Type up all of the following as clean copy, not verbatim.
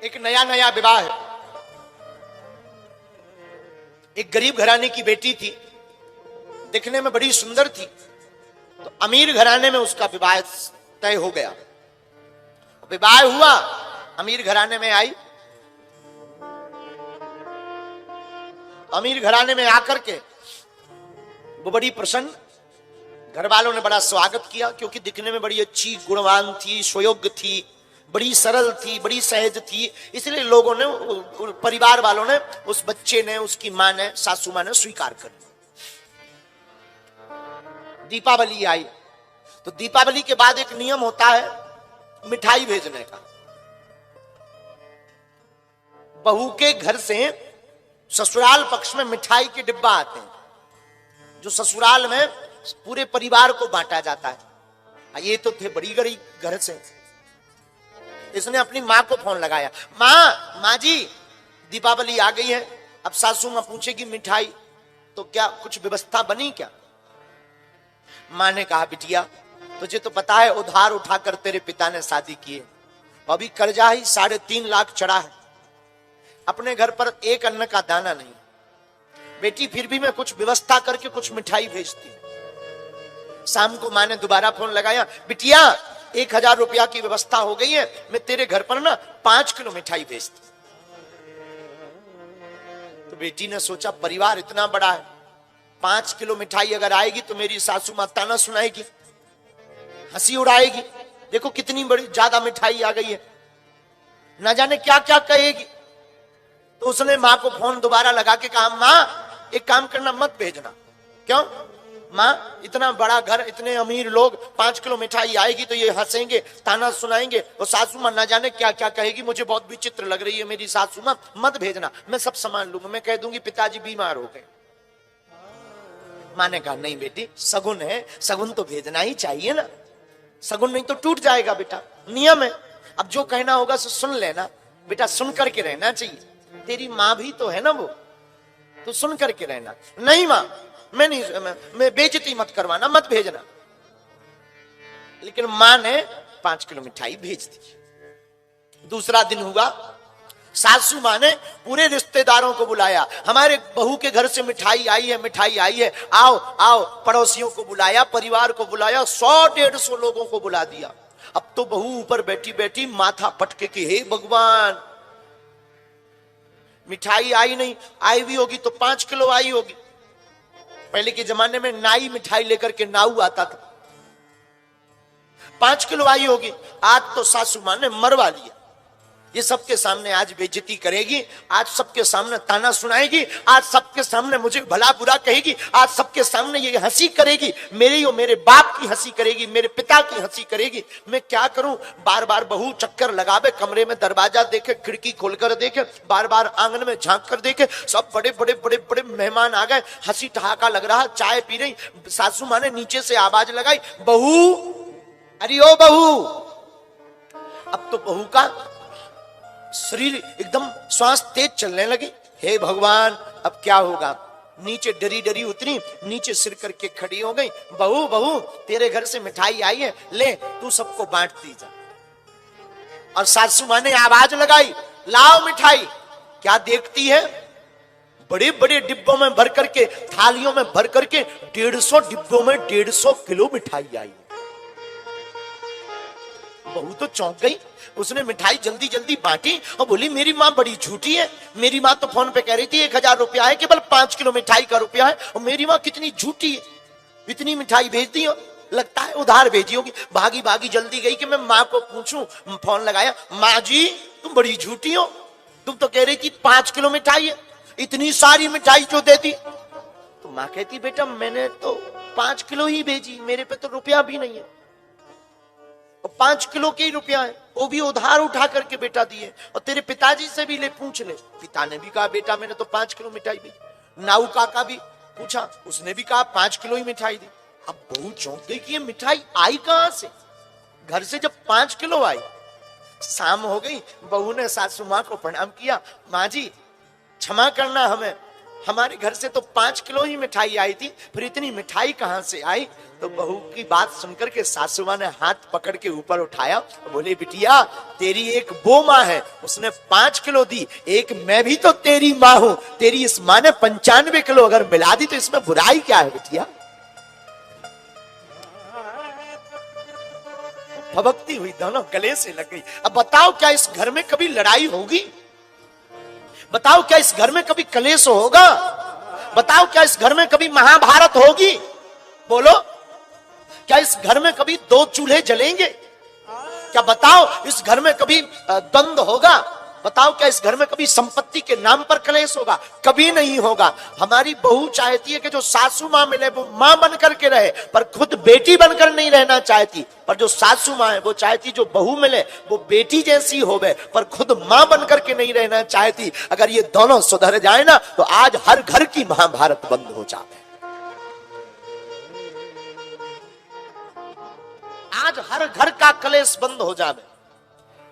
एक नया नया विवाह है। एक गरीब घराने की बेटी थी, दिखने में बड़ी सुंदर थी, तो अमीर घराने में उसका विवाह तय हो गया। विवाह हुआ, अमीर घराने में आई। अमीर घराने में आकर के वो बड़ी प्रसन्न, घर वालों ने बड़ा स्वागत किया, क्योंकि दिखने में बड़ी अच्छी, गुणवान थी, सुयोग्य थी, बड़ी सरल थी, बड़ी सहज थी। इसलिए लोगों ने, परिवार वालों ने, उस बच्चे ने, उसकी मां ने, सासू मां ने स्वीकार कर लिया। दीपावली आई, तो दीपावली के बाद एक नियम होता है मिठाई भेजने का। बहू के घर से ससुराल पक्ष में मिठाई के डिब्बा आते हैं, जो ससुराल में पूरे परिवार को बांटा जाता है। ये तो थे बड़ी गरीब घर से। इसने अपनी मां को फोन लगाया, मां जी दीपावली आ गई है, अब सासू मां पूछेगी मिठाई, तो क्या कुछ व्यवस्था बनी क्या? मां ने कहा, बिटिया तुझे तो पता है उधार उठाकर तेरे पिता ने शादी की है, अभी कर्जा ही 3.5 लाख चढ़ा है, अपने घर पर एक अन्न का दाना नहीं। बेटी फिर भी मैं कुछ व्यवस्था करके कुछ मिठाई भेजती हूं। शाम को मां ने दोबारा फोन लगाया, बिटिया 1000 रुपया की व्यवस्था हो गई है, मैं तेरे घर पर ना 5 किलो मिठाई भेजती। तो बेटी ने सोचा परिवार इतना बड़ा है, 5 किलो मिठाई अगर आएगी तो मेरी सासू मां ताना सुनाएगी, हंसी उड़ाएगी, देखो कितनी बड़ी ज्यादा मिठाई आ गई है, ना जाने क्या क्या कहेगी। तो उसने मां को फोन दोबारा लगा के कहा, मां एक काम करना, मत भेजना। क्यों? मां इतना बड़ा घर, इतने अमीर लोग, 5 किलो मिठाई आएगी तो ये हंसेंगे, ताना सुनाएंगे, और सासू मां ना जाने क्या क्या कहेगी, मुझे बहुत विचित्र लग रही है मेरी सासू मां, मत भेजना, मैं सब संभाल लूंगा, मैं कह दूंगी पिताजी बीमार हो गए। मां ने कहा, नहीं बेटी सगुन है, सगुन तो भेजना ही चाहिए ना, सगुन नहीं तो टूट जाएगा बेटा, नियम है। अब जो कहना होगा सो सुन लेना बेटा, सुन करके रहना चाहिए, तेरी मां भी तो है ना वो, तो सुन करके रहना। नहीं मां मैं नहीं, मैं बेइज्जती मत करवाना, मत भेजना। लेकिन मां ने 5 किलो मिठाई भेज दी। दूसरा दिन हुआ, सासू मां ने पूरे रिश्तेदारों को बुलाया, हमारे बहू के घर से मिठाई आई है, मिठाई आई है, आओ आओ। पड़ोसियों को बुलाया, परिवार को बुलाया, 100-150 लोगों को बुला दिया। अब तो बहू ऊपर बैठी बैठी माथा पटके कि हे भगवान, मिठाई आई नहीं, आई भी होगी तो 5 किलो आई होगी। पहले के जमाने में नाई मिठाई लेकर के नाऊ आता था, 5 किलो आई होगी। आज तो सासू मां ने मरवा लिया। ये सबके सामने आज बेइज्जती करेगी, आज सबके सामने ताना सुनाएगी, आज सबके सामने मुझे भला बुरा कहेगी, आज सबके सामने ये हंसी करेगी, मेरी और मेरे बाप की हंसी करेगी, मेरे पिता की हंसी करेगी। मैं क्या करूं? बार बार बहू चक्कर लगावे, कमरे में दरवाजा देखे, खिड़की खोलकर देखे, बार बार आंगन में झांक कर देखे, सब बड़े बड़े बड़े बड़े मेहमान आ गए, हंसी ठहाका लग रहा, चाय पी रही। सासू मां ने नीचे से आवाज लगाई, बहू, अरे ओ बहू। अब तो बहू का शरीर एकदम श्वास तेज चलने लगी। हे भगवान अब क्या होगा? नीचे डरी डरी उतरी, नीचे सिर करके खड़ी हो गई, बहू बहू तेरे घर से मिठाई आई है, ले तू सबको बांट दी जा। और सासू मां ने आवाज लगाई, लाओ मिठाई। क्या देखती है? बड़े बड़े डिब्बों में भर करके, थालियों में भर करके 150 डिब्बों में 150 किलो मिठाई आई। बहू तो चौंक गई, उसने मिठाई जल्दी जल्दी बांटी और बोली, मेरी मां बड़ी झूठी है, मेरी मां तो फोन पे कह रही थी 1000 रुपया है, केवल 5 किलो मिठाई का रुपया है, और मेरी मां कितनी झूठी है, इतनी मिठाई भेज दी हो, लगता है उधार भेजी होगी। भागी भागी जल्दी गई कि मैं मां को पूछूं, फोन लगाया, मां जी तुम बड़ी झूठी हो, तुम तो कह रही थी 5 किलो मिठाई है, इतनी सारी मिठाई जो दे दी। तो मां कहती, बेटा मैंने तो 5 किलो ही भेजी, मेरे पे तो रुपया भी नहीं है, 5 किलो के ही रुपया है, वो भी उधार उठा करके बेटा दिए, और तेरे पिताजी से भी ले पूछ ले। पिता ने भी कहा, बेटा मैंने तो 5 किलो मिठाई दी। नाऊ काका भी पूछा, उसने भी कहा 5 किलो ही मिठाई दी। अब बहू चौंक गई कि ये मिठाई आई कहां से? घर से जब 5 किलो आई। शाम हो गई, बहू ने सासू मां को प्रणाम किया, मां जी क्षमा करना, हमें हमारे घर से तो 5 किलो ही मिठाई आई थी, फिर इतनी मिठाई कहां से आई? तो बहू की बात सुनकर के सासू मां ने हाथ पकड़ के ऊपर उठाया, बोले बिटिया तेरी एक वो माँ है, उसने 5 किलो दी, एक मैं भी तो तेरी माँ हूं, तेरी इस माँ ने 95 किलो अगर मिला दी तो इसमें बुराई क्या है बिटिया? भभकती हुई दोनों गले से लग गई। अब बताओ क्या इस घर में कभी लड़ाई होगी? बताओ क्या इस घर में कभी कलेश होगा? बताओ क्या इस घर में कभी महाभारत होगी? बोलो, क्या इस घर में कभी 2 चूल्हे जलेंगे? क्या बताओ इस घर में कभी द्वंद्व होगा? बताओ क्या इस घर में कभी संपत्ति के नाम पर कलेश होगा? कभी नहीं होगा। हमारी बहू चाहती है कि जो सासू मां मिले वो मां बनकर के रहे, पर खुद बेटी बनकर नहीं रहना चाहती। पर जो सासू मां है वो चाहती जो बहू मिले वो बेटी जैसी होवे, पर खुद मां बनकर के नहीं रहना चाहती। अगर ये दोनों सुधर जाए ना तो आज हर घर की महाभारत बंद हो जाए। आज हर घर का कलेश बंद हो जाए,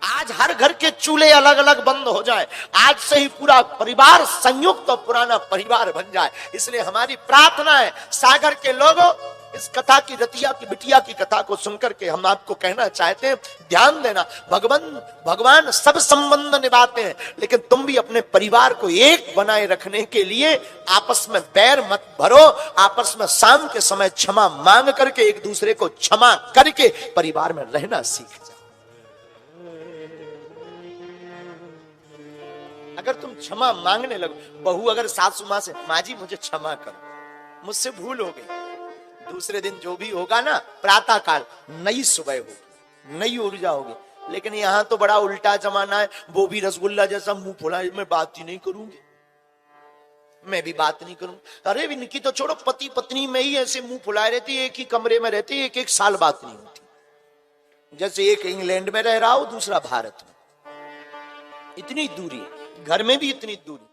आज हर घर के चूल्हे अलग अलग बंद हो जाए, आज से ही पूरा परिवार संयुक्त और पुराना परिवार बन जाए। इसलिए हमारी प्रार्थना है सागर के लोगों, इस कथा की रतिया की बिटिया की कथा को सुनकर के हम आपको कहना चाहते हैं, ध्यान देना। भगवान सब संबंध निभाते हैं, लेकिन तुम भी अपने परिवार को एक बनाए रखने के लिए आपस में बैर मत भरो। आपस में शाम के समय क्षमा मांग करके एक दूसरे को क्षमा करके परिवार में रहना सीख जाओ। अगर तुम क्षमा मांगने लगो, बहू अगर सासू मां से माँ जी मुझे क्षमा करो, मुझसे भूल हो गई, दूसरे दिन जो भी होगा ना प्रातः काल नई सुबह होगी, नई ऊर्जा होगी। लेकिन यहां तो बड़ा उल्टा जमाना है, वो भी रसगुल्ला जैसा मुंह फुला, मैं बात ही नहीं करूंगी, मैं भी बात नहीं करूंगी। अरे इनकी तो छोड़ो, पति पत्नी में ही ऐसे मुंह फुलाए रहती है, एक ही कमरे में रहती है, एक साल बात नहीं होती। जैसे एक इंग्लैंड में रह रहा हो, दूसरा भारत में। इतनी दूरी, घर में भी इतनी दूरी।